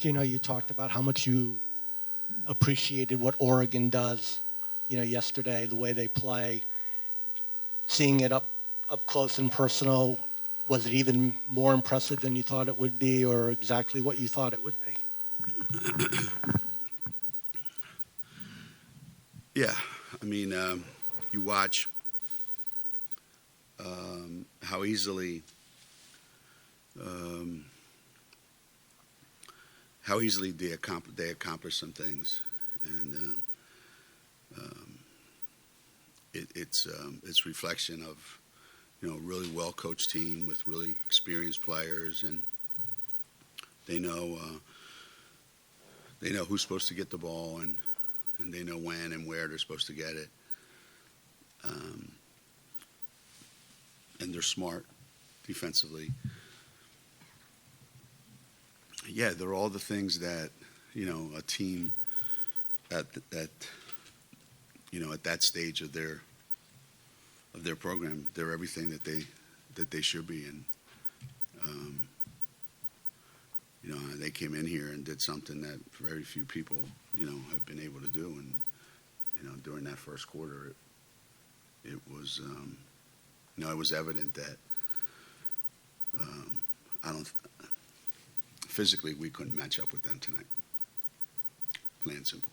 You talked about how much you appreciated what Oregon does, yesterday, the way they play. Seeing it up close and personal, was it even more impressive than you thought it would be, or exactly what you thought it would be? Yeah, I mean, you watch how easily they accomplish some things, and it's reflection of a really well coached team with really experienced players, and they know who's supposed to get the ball, and they know when and where they're supposed to get it, and they're smart defensively. Yeah, they're all the things that a team at that stage of their program, they're everything that they should be. And they came in here and did something that very few people have been able to do. And during that first quarter, it was it was evident that physically we couldn't match up with them tonight. Plain and simple.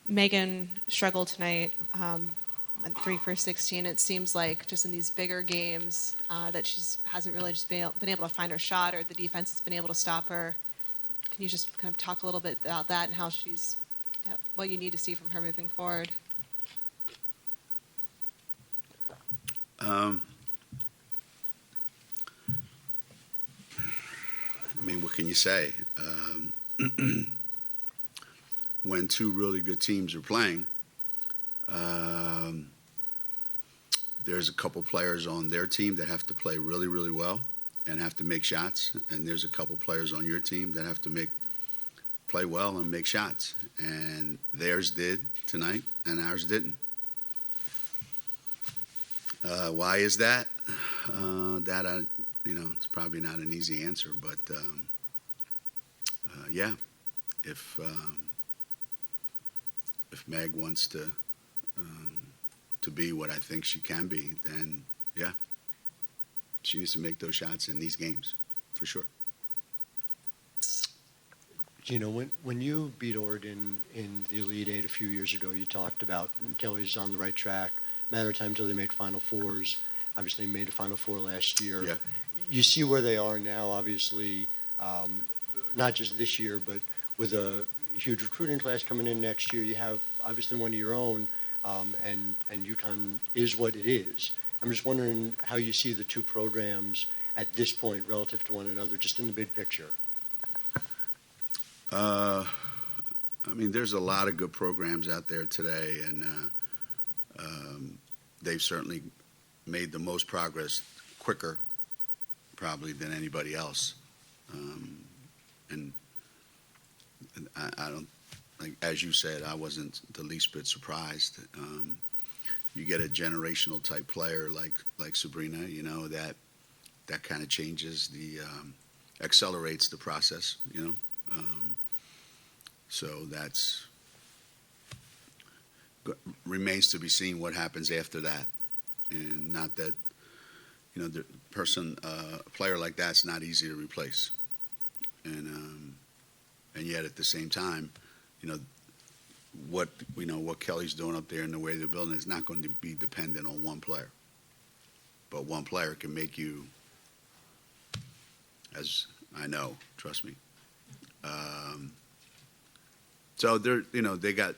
Megan struggled tonight, went 3 for 16. It seems like just in these bigger games that she hasn't really just been able to find her shot, or the defense has been able to stop her. Can you just kind of talk a little bit about that and how what you need to see from her moving forward? I mean, what can you say? When two really good teams are playing, there's a couple players on their team that have to play really, really well and have to make shots, and there's a couple players on your team that have to play well and make shots, and theirs did tonight, and ours didn't. Why is that? It's probably not an easy answer, but yeah, if Meg wants to be what I think she can be, then yeah, she needs to make those shots in these games, for sure. When you beat Oregon in the Elite Eight a few years ago, you talked about Kelly's on the right track. Matter of time until they make Final Fours. Obviously made a Final Four last year. Yeah. You see where they are now, obviously, not just this year, but with a huge recruiting class coming in next year. You have obviously one of your own, and UConn is what it is. I'm just wondering how you see the two programs at this point relative to one another, just in the big picture. I mean, there's a lot of good programs out there today, and they've certainly made the most progress quicker, probably, than anybody else. And I don't, like, as you said, I wasn't the least bit surprised. You get a generational type player like Sabrina, that kind of changes accelerates the process, so that's remains to be seen what happens after that. And not that, the a player like that's not easy to replace. And yet at the same time, what Kelly's doing up there and the way they're building is not going to be dependent on one player. But one player can make you, as I know, trust me. So they're, they got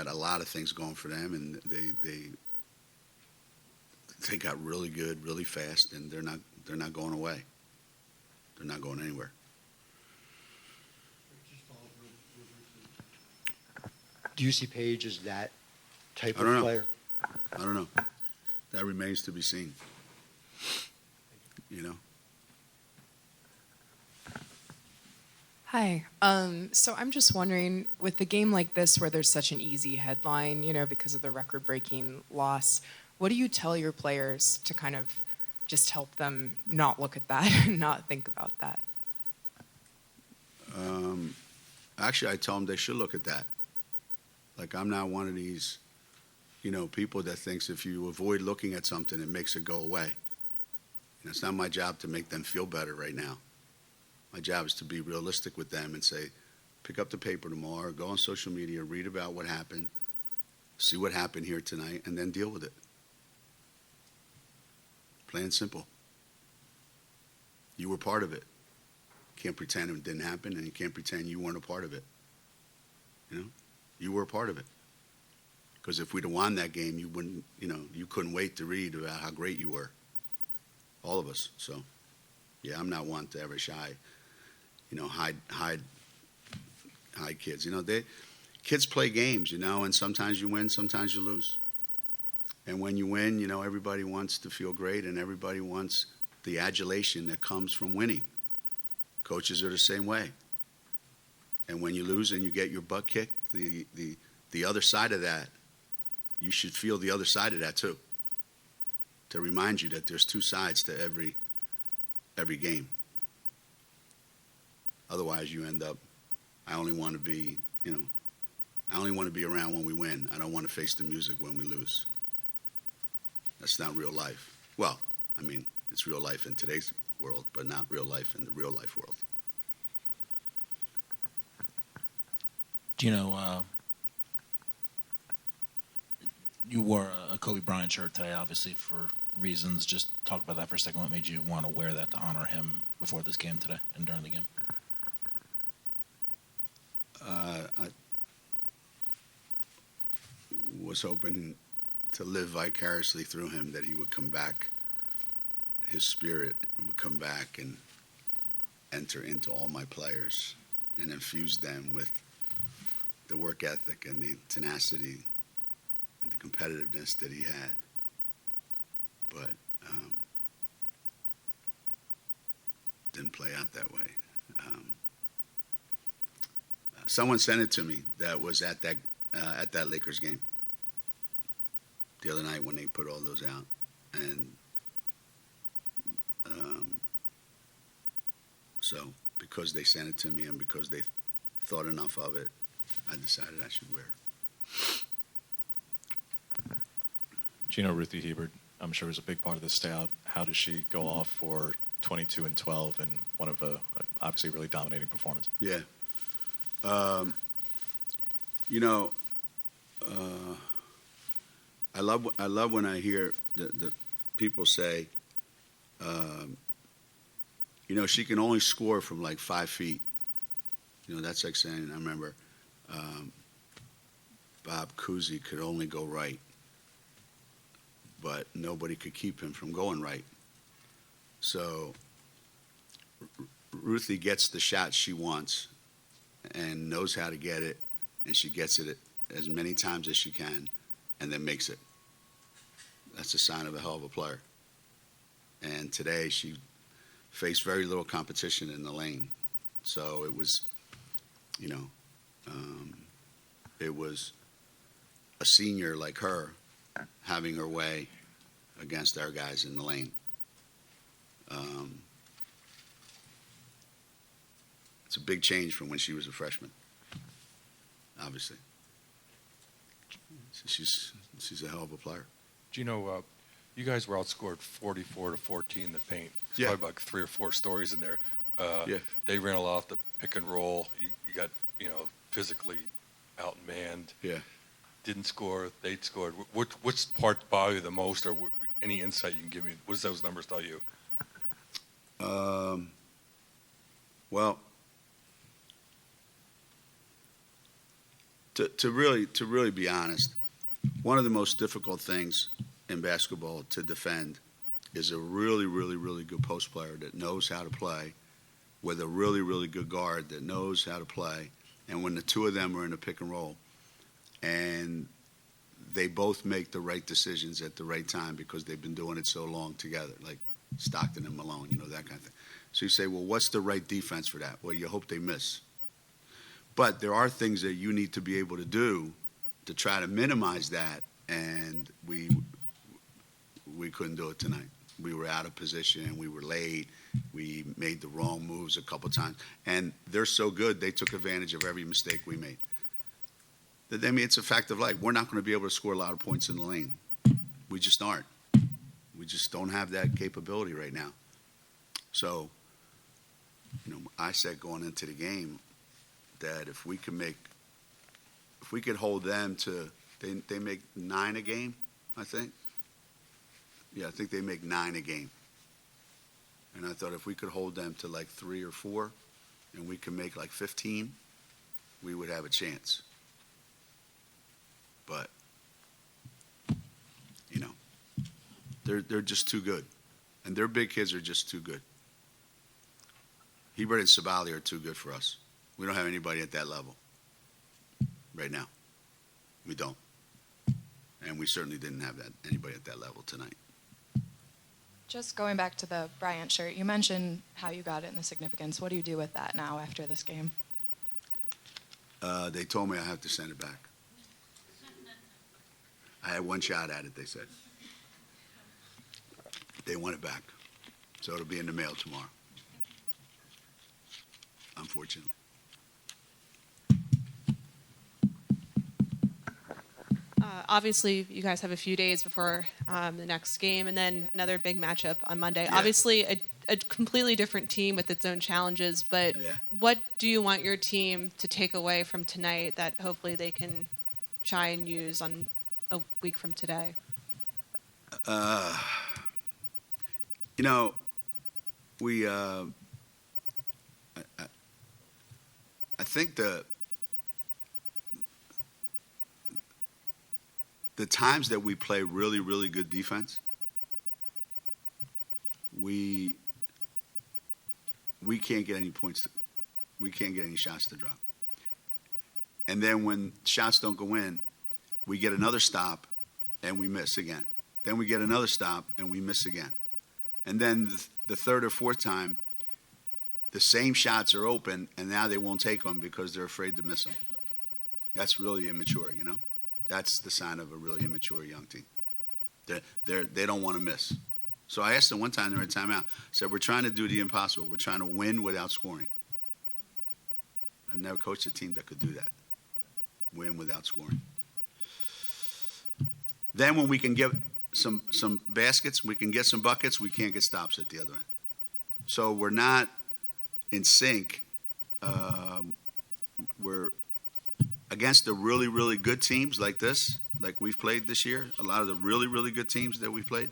a lot of things going for them, and they got really good, really fast, and they're not going away. They're not going anywhere. Do you see Paige as that type I don't of know. player? I don't know. That remains to be seen. Hi. So I'm just wondering, with a game like this where there's such an easy headline, because of the record-breaking loss, what do you tell your players to kind of just help them not look at that and not think about that? Actually, I tell them they should look at that. Like, I'm not one of these, people that thinks if you avoid looking at something, it makes it go away. It's not my job to make them feel better right now. My job is to be realistic with them and say, pick up the paper tomorrow, go on social media, read about what happened, see what happened here tonight, and then deal with it. Plain and simple. You were part of it. Can't pretend it didn't happen, and you can't pretend you weren't a part of it. You were a part of it. Because if we'd have won that game, you wouldn't, you couldn't wait to read about how great you were. All of us. So, yeah, I'm not one to ever hide kids. Kids play games, and sometimes you win, sometimes you lose. And when you win, everybody wants to feel great, and everybody wants the adulation that comes from winning. Coaches are the same way. And when you lose and you get your butt kicked, the other side of that, you should feel the other side of that too. To remind you that there's two sides to every game. Otherwise, you end up, I only want to be around when we win. I don't want to face the music when we lose. That's not real life. Well, it's real life in today's world, but not real life in the real life world. Geno, you wore a Kobe Bryant shirt today, obviously, for reasons. Just talk about that for a second. What made you want to wear that to honor him before this game today and during the game? I was hoping to live vicariously through him, that he would come back, his spirit would come back and enter into all my players and infuse them with the work ethic and the tenacity and the competitiveness that he had. But didn't play out that way. Someone sent it to me that was at that Lakers game the other night when they put all those out, and so because they sent it to me and because they thought enough of it, I decided I should wear it. Geno, Ruthie Hebert, I'm sure was a big part of this stay out. How does she go off for 22 and 12 and one of a obviously really dominating performance? Yeah. I love when I hear the people say, she can only score from like 5 feet. That's like saying, I remember Bob Cousy could only go right, but nobody could keep him from going right. So Ruthie gets the shot she wants and knows how to get it, and she gets it as many times as she can and then makes it. That's a sign of a hell of a player. And today she faced very little competition in the lane. So it was, it was a senior like her having her way against our guys in the lane. It's a big change from when she was a freshman, obviously. She's a hell of a player. Geno, you guys were outscored 44-14 in the paint. There's Yeah. probably about 3 or 4 stories in there. Yeah. They ran a lot off the pick and roll. You got, physically outmanned. Yeah. Didn't score. They scored. Which part bothered you the most, or any insight you can give me? What does those numbers tell you? Well, to really be honest, one of the most difficult things in basketball to defend is a really, really, really good post player that knows how to play with a really, really good guard that knows how to play. And when the two of them are in a pick and roll and they both make the right decisions at the right time because they've been doing it so long together, like Stockton and Malone, that kind of thing. So you say, well, what's the right defense for that? Well, you hope they miss. But there are things that you need to be able to do to try to minimize that, and we couldn't do it tonight. We were out of position. We were late. We made the wrong moves a couple times. And they're so good, they took advantage of every mistake we made. I mean, it's a fact of life. We're not going to be able to score a lot of points in the lane. We just aren't. We just don't have that capability right now. So, I said going into the game that if we could hold them to, they make 9 a game, I think. Yeah, I think they make 9 a game. And I thought if we could hold them to like 3 or 4, and we could make like 15, we would have a chance. But, they're just too good. And their big kids are just too good. Hebert and Sabali are too good for us. We don't have anybody at that level right now. We don't. And we certainly didn't have anybody at that level tonight. Just going back to the Bryant shirt, you mentioned how you got it and the significance. What do you do with that now after this game? They told me I have to send it back. I had one shot at it, they said. They want it back. So it'll be in the mail tomorrow. Unfortunately. Obviously, you guys have a few days before the next game, and then another big matchup on Monday. Yeah. Obviously, a completely different team with its own challenges, but Yeah. what do you want your team to take away from tonight that hopefully they can try and use on a week from today? We, I think the times that we play really, really good defense, we can't get any points. We can't get any shots to drop. And then when shots don't go in, we get another stop and we miss again. Then we get another stop and we miss again. And then the third or fourth time, the same shots are open and now they won't take them because they're afraid to miss them. That's really immature, That's the sign of a really immature young team. They don't want to miss. So I asked them one time during timeout, I said, we're trying to do the impossible. We're trying to win without scoring. I've never coached a team that could do that, win without scoring. Then when we can get some baskets, we can get some buckets, we can't get stops at the other end. So we're not in sync. We're against the really, really good teams like this, like we've played this year, a lot of the really, really good teams that we've played.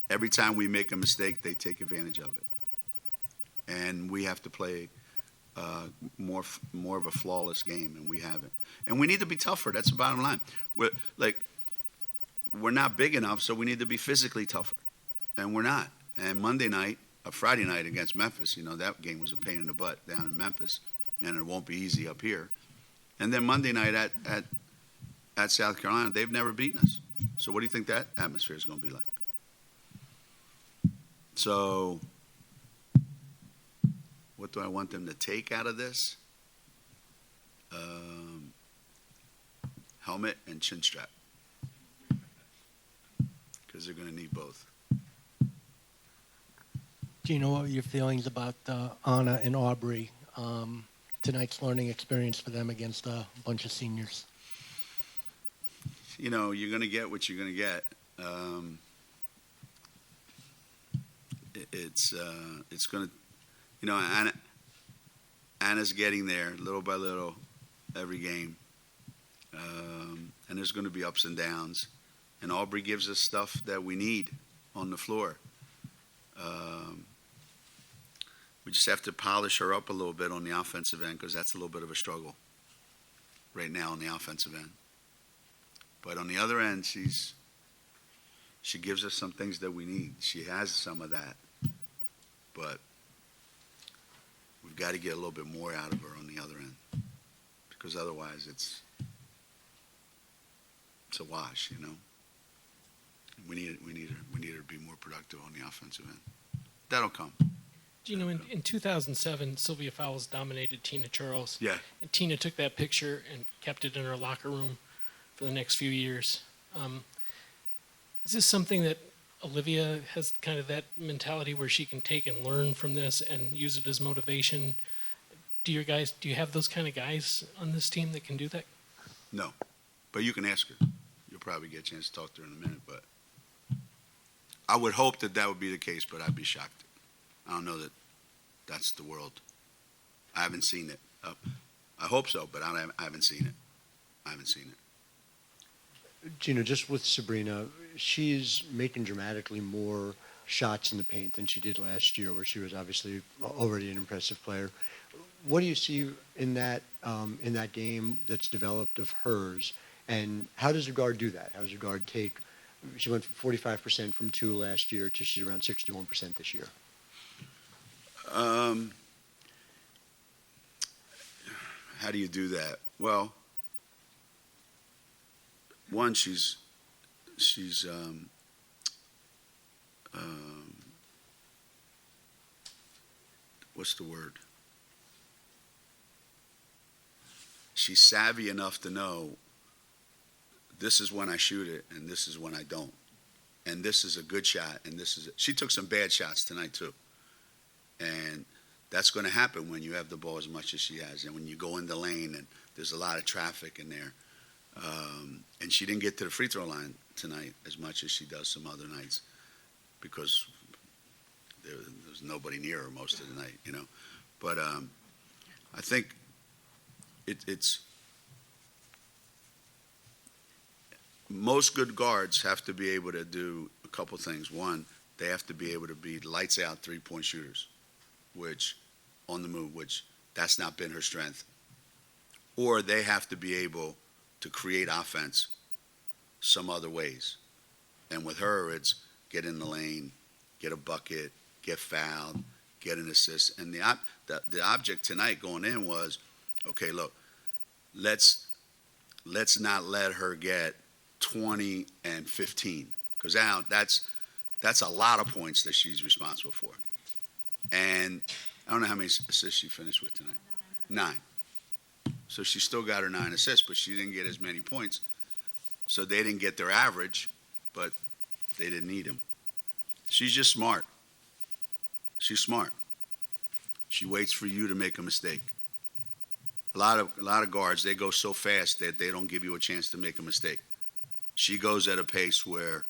Every time we make a mistake, they take advantage of it. And we have to play more of a flawless game, and we haven't. And we need to be tougher. That's the bottom line. We're not big enough, so we need to be physically tougher. And we're not. And Friday night against Memphis, that game was a pain in the butt down in Memphis, and it won't be easy up here. And then Monday night at South Carolina, they've never beaten us. So what do you think that atmosphere is going to be like? So what do I want them to take out of this? Helmet and chin strap. Because they're going to need both. Geno, what are your feelings about Anna and Aubrey? Tonight's learning experience for them against a bunch of seniors. You're going to get what you're going to get. It's going to, Anna's getting there little by little every game. And there's going to be ups and downs. And Aubrey gives us stuff that we need on the floor. We just have to polish her up a little bit on the offensive end because that's a little bit of a struggle right now on the offensive end. But on the other end, she gives us some things that we need. She has some of that. But we've got to get a little bit more out of her on the other end because otherwise it's a wash, We need her to be more productive on the offensive end. That'll come. Geno, in 2007, Sylvia Fowles dominated Tina Charles. Yeah. And Tina took that picture and kept it in her locker room for the next few years. Is this something that Olivia has kind of that mentality where she can take and learn from this and use it as motivation? Do you have those kind of guys on this team that can do that? No, but you can ask her. You'll probably get a chance to talk to her in a minute, but I would hope that that would be the case, but I'd be shocked. I don't know that that's the world. I haven't seen it. I hope so, but I haven't seen it. I haven't seen it. Geno, just with Sabrina, she's making dramatically more shots in the paint than she did last year, where she was obviously already an impressive player. What do you see in that game that's developed of hers, and how does your guard do that? How does your guard take? She went from 45% from two last year to she's around 61% this year. How do you do that? Well, one, she's what's the word? She's savvy enough to know this is when I shoot it and this is when I don't. And this is a good shot and she took some bad shots tonight too. And that's going to happen when you have the ball as much as she has and when you go in the lane and there's a lot of traffic in there. And she didn't get to the free throw line tonight as much as she does some other nights because there was nobody near her most of the night, you know. But I think it's most good guards have to be able to do a couple things. One, they have to be able to be lights out three-point shooters, which on the move, which that's not been her strength. Or they have to be able to create offense some other ways. And with her, it's get in the lane, get a bucket, get fouled, get an assist. And the object tonight going in was, okay, look, let's not let her get 20 and 15 because now that's a lot of points that she's responsible for. And I don't know how many assists she finished with tonight. 9. So she still got her 9 assists, but she didn't get as many points. So they didn't get their average, but they didn't need him. She's just smart. She's smart. She waits for you to make a mistake. A lot of guards, they go so fast that they don't give you a chance to make a mistake. She goes at a pace where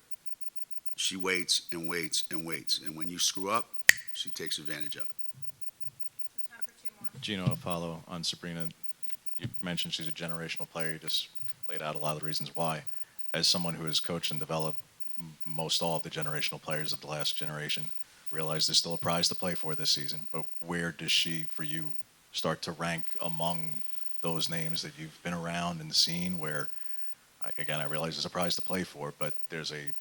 she waits and waits and waits. And when you screw up, she takes advantage of it. Geno, a follow on Sabrina. You mentioned she's a generational player. You just laid out a lot of the reasons why. As someone who has coached and developed most all of the generational players of the last generation, realize there's still a prize to play for this season. But where does she, for you, start to rank among those names that you've been around in the scene where, again, I realize there's a prize to play for, but there's a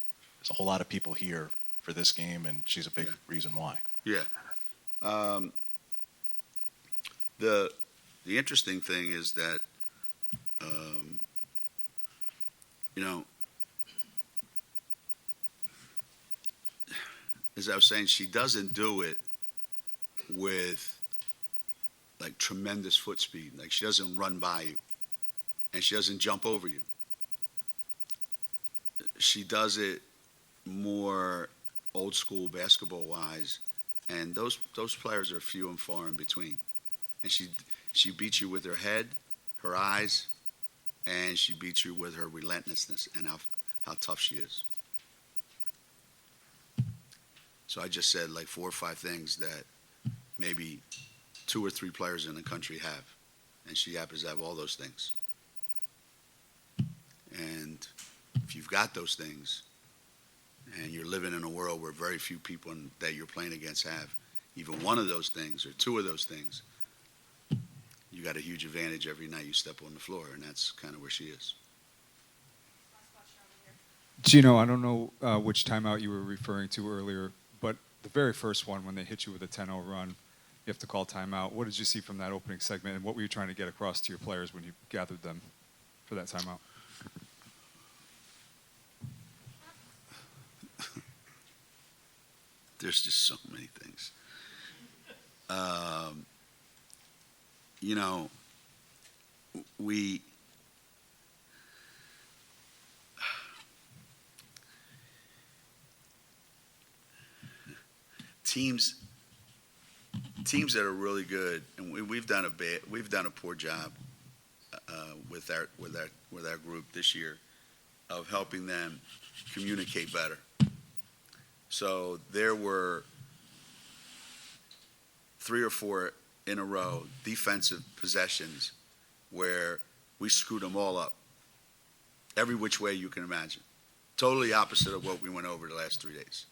whole lot of people here for this game, and she's a big reason why. Yeah. The interesting thing is that, you know, as I was saying, she doesn't do it with like tremendous foot speed. Like she doesn't run by you and she doesn't jump over you. She does it more old school basketball wise, and those players are few and far in between. And she beats you with her head, her eyes, and she beats you with her relentlessness and how tough she is. So I just said like 4 or 5 things that maybe 2 or 3 players in the country have, and she happens to have all those things. And if you've got those things, and you're living in a world where very few people that you're playing against have even one of those things or 2 of those things, you got a huge advantage every night you step on the floor, and that's kind of where she is. Geno, I don't know which timeout you were referring to earlier, but the very first one, when they hit you with a 10-0 run, you have to call timeout. What did you see from that opening segment, and what were you trying to get across to your players when you gathered them for that timeout? There's just so many things. You know, teams that are really good, and we've done a poor job with our group this year of helping them communicate better. So there were 3 or 4 in a row defensive possessions where we screwed them all up, every which way you can imagine. Totally opposite of what we went over the last 3 days.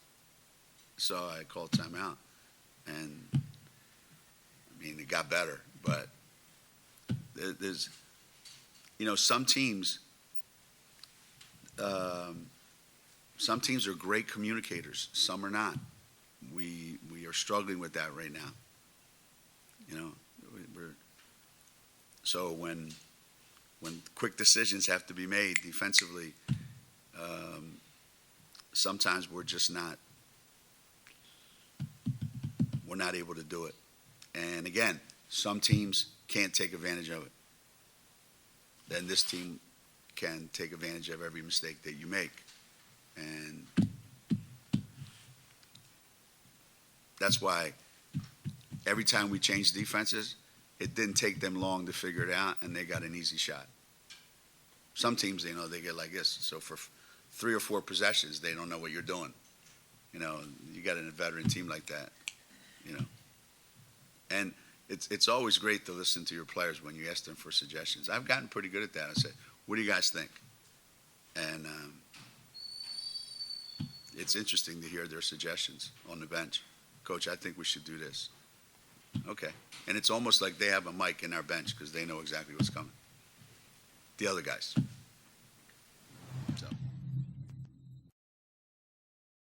So I called timeout, and I mean, it got better, but there's, some teams are great communicators. Some are not. We are struggling with that right now. So when quick decisions have to be made defensively, sometimes we're not able to do it. And again, some teams can't take advantage of it. Then this team can take advantage of every mistake that you make. And that's why every time we changed defenses, it didn't take them long to figure it out, and they got an easy shot. Some teams, they get like this. So for 3 or 4 possessions, they don't know what you're doing. You got a veteran team like that, And it's always great to listen to your players when you ask them for suggestions. I've gotten pretty good at that. I say, what do you guys think? And it's interesting to hear their suggestions on the bench. Coach, I think we should do this. Okay. And it's almost like they have a mic in our bench because they know exactly what's coming. The other guys.